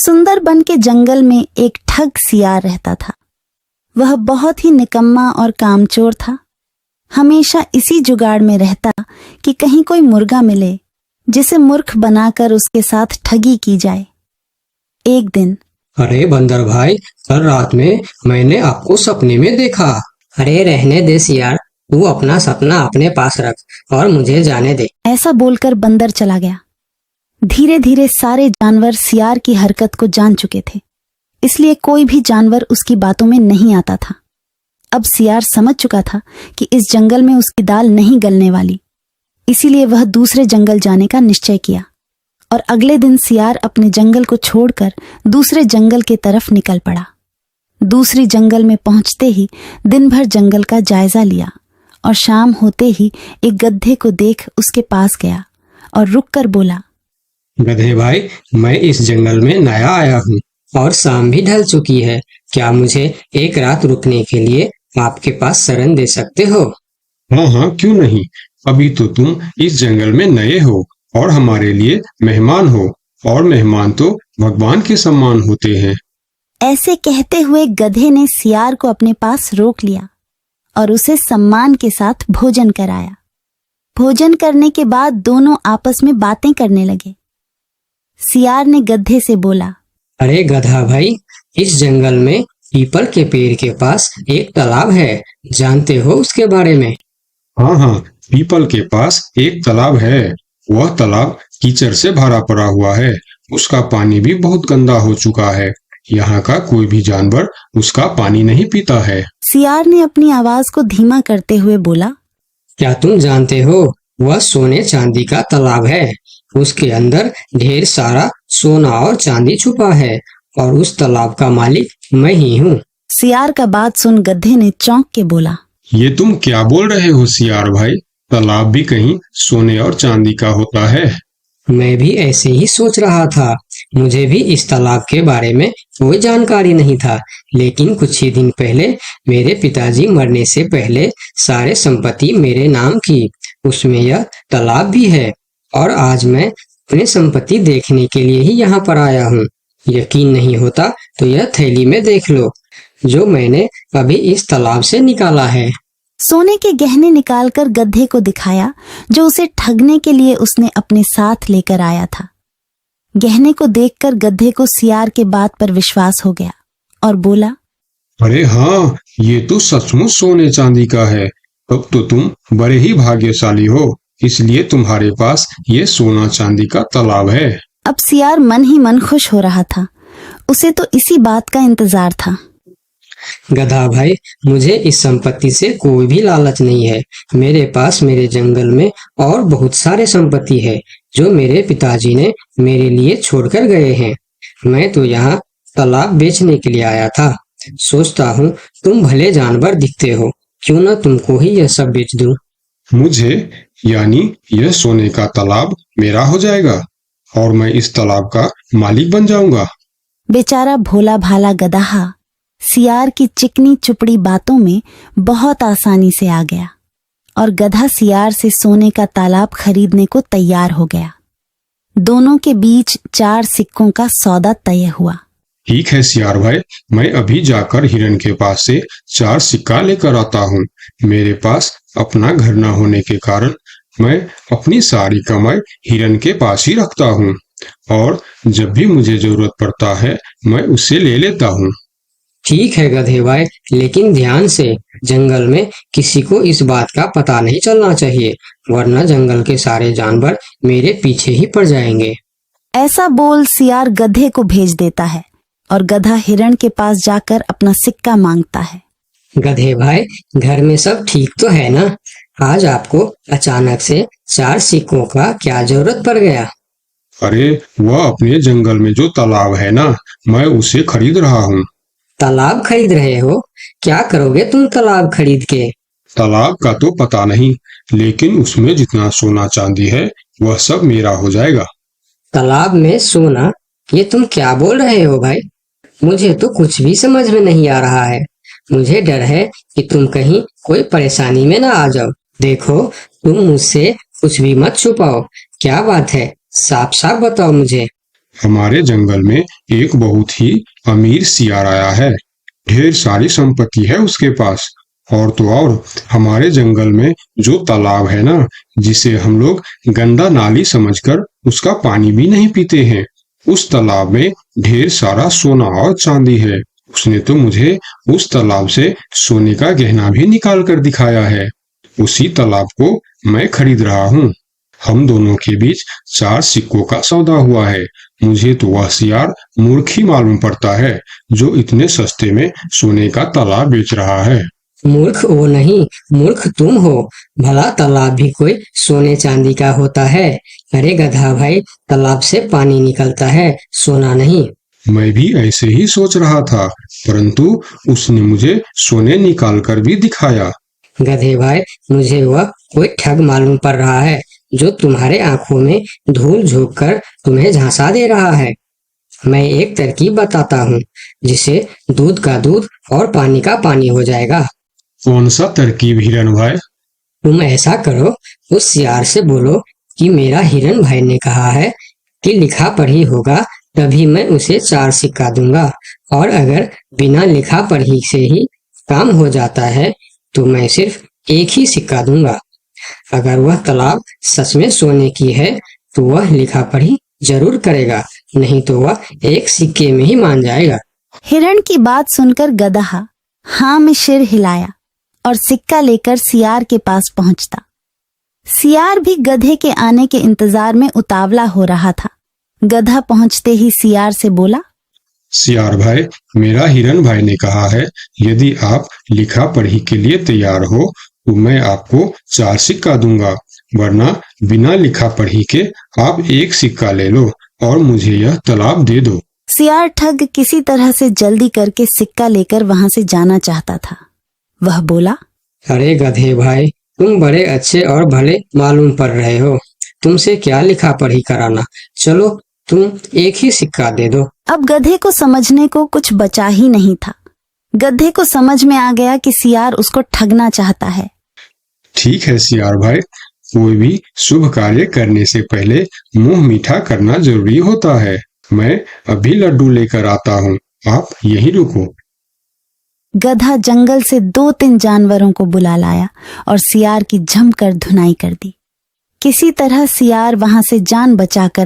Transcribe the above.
सुंदरबन के जंगल में एक ठग सियार रहता था। वह बहुत ही निकम्मा और कामचोर था। हमेशा इसी जुगाड़ में रहता कि कहीं कोई मुर्गा मिले जिसे मूर्ख बनाकर उसके साथ ठगी की जाए। एक दिन, अरे बंदर भाई, कल रात में मैंने आपको सपने में देखा। अरे रहने दे सियार, तू अपना सपना अपने पास रख और मुझे जाने दे। ऐसा बोलकर बंदर चला गया। धीरे धीरे सारे जानवर सियार की हरकत को जान चुके थे, इसलिए कोई भी जानवर उसकी बातों में नहीं आता था। अब सियार समझ चुका था कि इस जंगल में उसकी दाल नहीं गलने वाली, इसीलिए वह दूसरे जंगल जाने का निश्चय किया और अगले दिन सियार अपने जंगल को छोड़कर दूसरे जंगल की तरफ निकल पड़ा। दूसरी जंगल में पहुंचते ही दिन भर जंगल का जायजा लिया और शाम होते ही एक गधे को देख उसके पास गया और रुककर बोला, गधे भाई, मैं इस जंगल में नया आया हूँ और शाम भी ढल चुकी है। क्या मुझे एक रात रुकने के लिए आपके पास शरण दे सकते हो? हाँ हाँ, क्यों नहीं। अभी तो तुम इस जंगल में नए हो और हमारे लिए मेहमान हो, और मेहमान तो भगवान के समान होते हैं। ऐसे कहते हुए गधे ने सियार को अपने पास रोक लिया और उसे सम्मान के साथ भोजन कराया। भोजन करने के बाद दोनों आपस में बातें करने लगे। सियार ने गधे से बोला, अरे गधा भाई, इस जंगल में पीपल के पेड़ के पास एक तालाब है, जानते हो उसके बारे में? हाँ हाँ, पीपल के पास एक तालाब है। वह तालाब कीचड़ से भरा पड़ा हुआ है। उसका पानी भी बहुत गंदा हो चुका है। यहाँ का कोई भी जानवर उसका पानी नहीं पीता है। सियार ने अपनी आवाज को धीमा करते हुए बोला, क्या तुम जानते हो, वह सोने चांदी का तालाब है। उसके अंदर ढेर सारा सोना और चांदी छुपा है और उस तालाब का मालिक मैं ही हूँ। सियार का बात सुन गधे ने चौंक के बोला, ये तुम क्या बोल रहे हो सियार भाई? तालाब भी कहीं सोने और चांदी का होता है? मैं भी ऐसे ही सोच रहा था। मुझे भी इस तालाब के बारे में कोई जानकारी नहीं था, लेकिन कुछ ही दिन पहले मेरे पिताजी मरने से पहले सारे संपत्ति मेरे नाम की, उसमें यह तालाब भी है। और आज मैं अपने संपत्ति देखने के लिए ही यहाँ पर आया हूँ। यकीन नहीं होता तो यह थैली में देख लो, जो मैंने अभी इस तालाब से निकाला है। सोने के गहने निकालकर गधे को दिखाया, जो उसे ठगने के लिए उसने अपने साथ लेकर आया था। गहने को देखकर गधे को सियार के बात पर विश्वास हो गया और बोला, अरे हाँ, ये तो सचमुच सोने चांदी का है। तब तो तुम बड़े ही भाग्यशाली हो, इसलिए तुम्हारे पास ये सोना चांदी का तालाब है। अब सियार मन ही मन खुश हो रहा था। उसे तो इसी बात का इंतजार था। गधा भाई, मुझे इस संपत्ति से कोई भी लालच नहीं है। मेरे पास मेरे जंगल में और बहुत सारे संपत्ति है जो मेरे पिताजी ने मेरे लिए छोड़कर गए हैं। मैं तो यहाँ तालाब बेचने के लिए आया था। सोचता हूँ तुम भले जानवर दिखते हो, क्यों ना तुमको ही यह सब बेच दूं। मुझे, यानी यह सोने का तालाब मेरा हो जाएगा और मैं इस तालाब का मालिक बन जाऊंगा। बेचारा भोला भाला गदहा सियार की चिकनी चुपड़ी बातों में बहुत आसानी से आ गया और गधा सियार से सोने का तालाब खरीदने को तैयार हो गया। दोनों के बीच 4 सिक्कों का सौदा तय हुआ। ठीक है सियार भाई, मैं अभी जाकर हिरन के पास से 4 सिक्का लेकर आता हूँ। मेरे पास अपना घर न होने के कारण मैं अपनी सारी कमाई हिरन के पास ही रखता हूँ, और जब भी मुझे जरूरत पड़ता है मैं उससे ले लेता हूँ। ठीक है गधे भाई, लेकिन ध्यान से, जंगल में किसी को इस बात का पता नहीं चलना चाहिए, वरना जंगल के सारे जानवर मेरे पीछे ही पड़ जाएंगे। ऐसा बोल सियार गधे को भेज देता है और गधा हिरण के पास जाकर अपना सिक्का मांगता है। गधे भाई, घर में सब ठीक तो है ना? आज आपको अचानक से 4 सिक्कों का क्या जरूरत पड़ गया? अरे वह अपने जंगल में जो तालाब है ना, मैं उसे खरीद रहा हूँ। तालाब खरीद रहे हो? क्या करोगे तुम तालाब खरीद के? तालाब का तो पता नहीं, लेकिन उसमें जितना सोना चांदी है वह सब मेरा हो जाएगा। तालाब में सोना? ये तुम क्या बोल रहे हो भाई? मुझे तो कुछ भी समझ में नहीं आ रहा है। मुझे डर है कि तुम कहीं कोई परेशानी में ना आ जाओ। देखो, तुम मुझसे कुछ भी मत छुपाओ। क्या बात है, साफ साफ बताओ मुझे। हमारे जंगल में एक बहुत ही अमीर सियार आया है। ढेर सारी संपत्ति है उसके पास। और तो और हमारे जंगल में जो तालाब है ना, जिसे हम लोग गंदा नाली समझकर उसका पानी भी नहीं पीते हैं, उस तालाब में ढेर सारा सोना और चांदी है। उसने तो मुझे उस तालाब से सोने का गहना भी निकाल कर दिखाया है। उसी तालाब को मैं खरीद रहा हूँ। हम दोनों के बीच 4 सिक्कों का सौदा हुआ है। मुझे तो वह सियार मूर्ख ही मालूम पड़ता है जो इतने सस्ते में सोने का तालाब बेच रहा है। मूर्ख वो नहीं, मूर्ख तुम हो। भला तालाब भी कोई सोने चांदी का होता है? अरे गधा भाई, तालाब से पानी निकलता है, सोना नहीं। मैं भी ऐसे ही सोच रहा था, परंतु उसने मुझे सोने निकाल कर भी दिखाया। गधे भाई, मुझे वह कोई ठग मालूम पड़ रहा है जो तुम्हारे आंखों में धूल झोंक कर तुम्हें झांसा दे रहा है। मैं एक तरकीब बताता हूँ जिससे दूध का दूध और पानी का पानी हो जाएगा। कौन सा तरकीब हिरन भाई? तुम ऐसा करो, उस सियार से बोलो कि मेरा हिरन भाई ने कहा है कि लिखा पढ़ी होगा तभी मैं उसे 4 सिक्का दूंगा, और अगर बिना लिखा पढ़ी से ही काम हो जाता है तो मैं सिर्फ एक ही सिक्का दूंगा। अगर वह तालाब सच में सोने की है तो वह लिखा पढ़ी जरूर करेगा, नहीं तो वह एक सिक्के में ही मान जाएगा। हिरण की बात सुनकर गदहा हाँ में सिर हिलाया और सिक्का लेकर सियार के पास पहुंचता। सियार भी गधे के आने के इंतजार में उतावला हो रहा था। गधा पहुंचते ही सियार से बोला, सियार भाई, मेरा हिरन भाई ने कहा है यदि आप लिखा पढ़ी के लिए तैयार हो तो मैं आपको 4 सिक्का दूंगा, वरना बिना लिखा पढ़ी के आप एक सिक्का ले लो और मुझे यह तालाब दे दो। सियार ठग किसी तरह से जल्दी करके सिक्का लेकर वहां से जाना चाहता था। वह बोला, अरे गधे भाई, तुम बड़े अच्छे और भले मालूम पड़ रहे हो, तुमसे क्या लिखा पढ़ी कराना। चलो तुम एक ही सिक्का दे दो। अब गधे को समझने को कुछ बचा ही नहीं था। गधे को समझ में आ गया कि सियार उसको ठगना चाहता है। ठीक है सियार भाई, कोई भी शुभ कार्य करने से पहले मुंह मीठा करना जरूरी होता है। मैं अभी लड्डू लेकर आता हूँ, आप यहीं रुको। गधा जंगल से 2-3 जानवरों को बुला लाया और सियार की जमकर धुनाई कर दी। किसी तरह सियार वहां से जान बचाकर